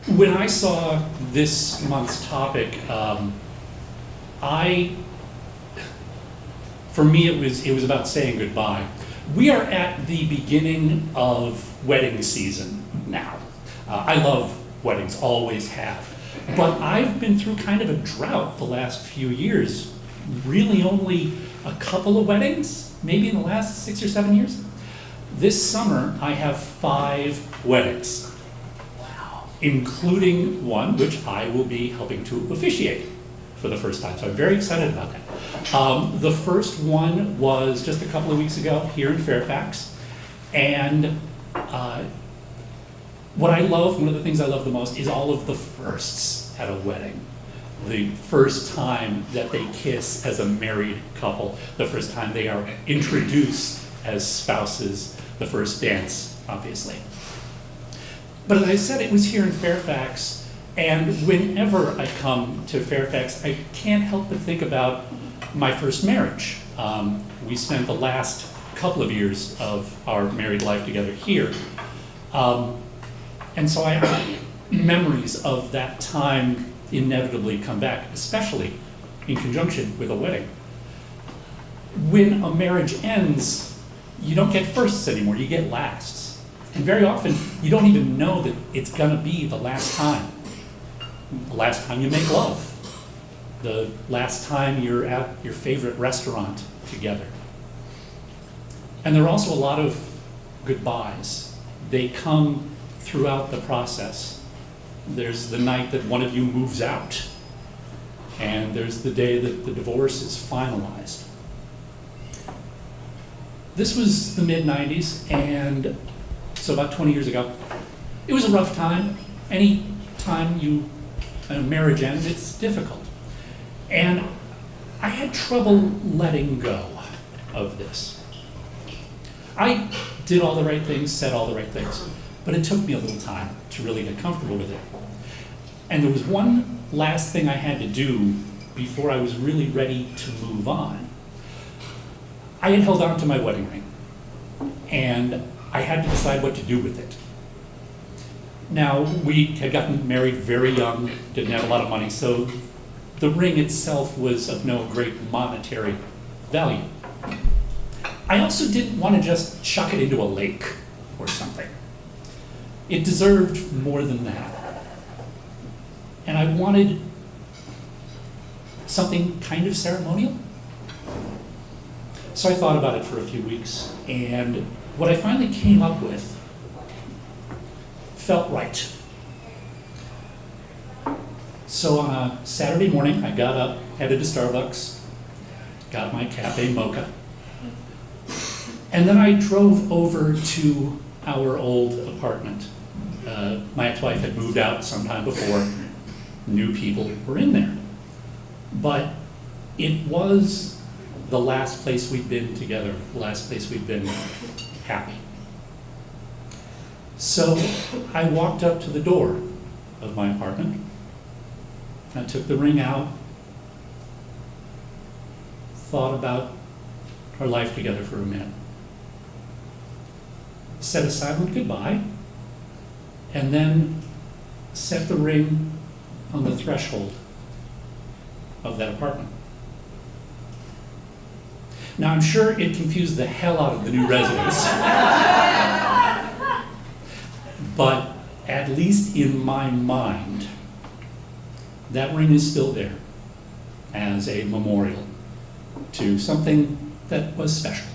When I saw this month's topic, for me it was about saying goodbye. We are at the beginning of wedding season now. I love weddings, always have. But I've been through kind of a drought the last few years. Really only a couple of weddings, maybe in the last 6 or 7 years. This summer, I have 5 weddings. Wow. Including one which I will be helping to officiate for the first time. So I'm very excited about that. The first one was just a couple of weeks ago here in Fairfax. And what I love, one of the things I love the most, is all of the firsts at a wedding. The first time that they kiss as a married couple, the first time they are introduced as spouses, the first dance, obviously. But as I said, it was here in Fairfax, and whenever I come to Fairfax, I can't help but think about my first marriage. We spent the last couple of years of our married life together here. And so I have memories of that time inevitably come back, especially in conjunction with a wedding. When a marriage ends, you don't get firsts anymore, you get lasts. And very often, you don't even know that it's gonna be the last time. The last time you make love. The last time you're at your favorite restaurant together. And there are also a lot of goodbyes. They come throughout the process. There's the night that one of you moves out, and there's the day that the divorce is finalized. This was the mid-90s, and so about 20 years ago. It was a rough time. Any time a marriage ends, it's difficult. And I had trouble letting go of this. I did all the right things, said all the right things, but it took me a little time to really get comfortable with it. And there was one last thing I had to do before I was really ready to move on. I had held on to my wedding ring, and I had to decide what to do with it. Now, we had gotten married very young, didn't have a lot of money, so the ring itself was of no great monetary value. I also didn't want to just chuck it into a lake or something. It deserved more than that. And I wanted something kind of ceremonial. So I thought about it for a few weeks, and what I finally came up with felt right. So on a Saturday morning, I got up, headed to Starbucks, got my cafe mocha, and then I drove over to our old apartment. My ex-wife had moved out sometime before. New people were in there. But it was the last place we'd been together, the last place we'd been happy. So I walked up to the door of my apartment. I took the ring out, thought about our life together for a minute, said a silent goodbye, and then set the ring on the threshold of that apartment. Now, I'm sure it confused the hell out of the new residents, but at least in my mind, that ring is still there as a memorial to something that was special.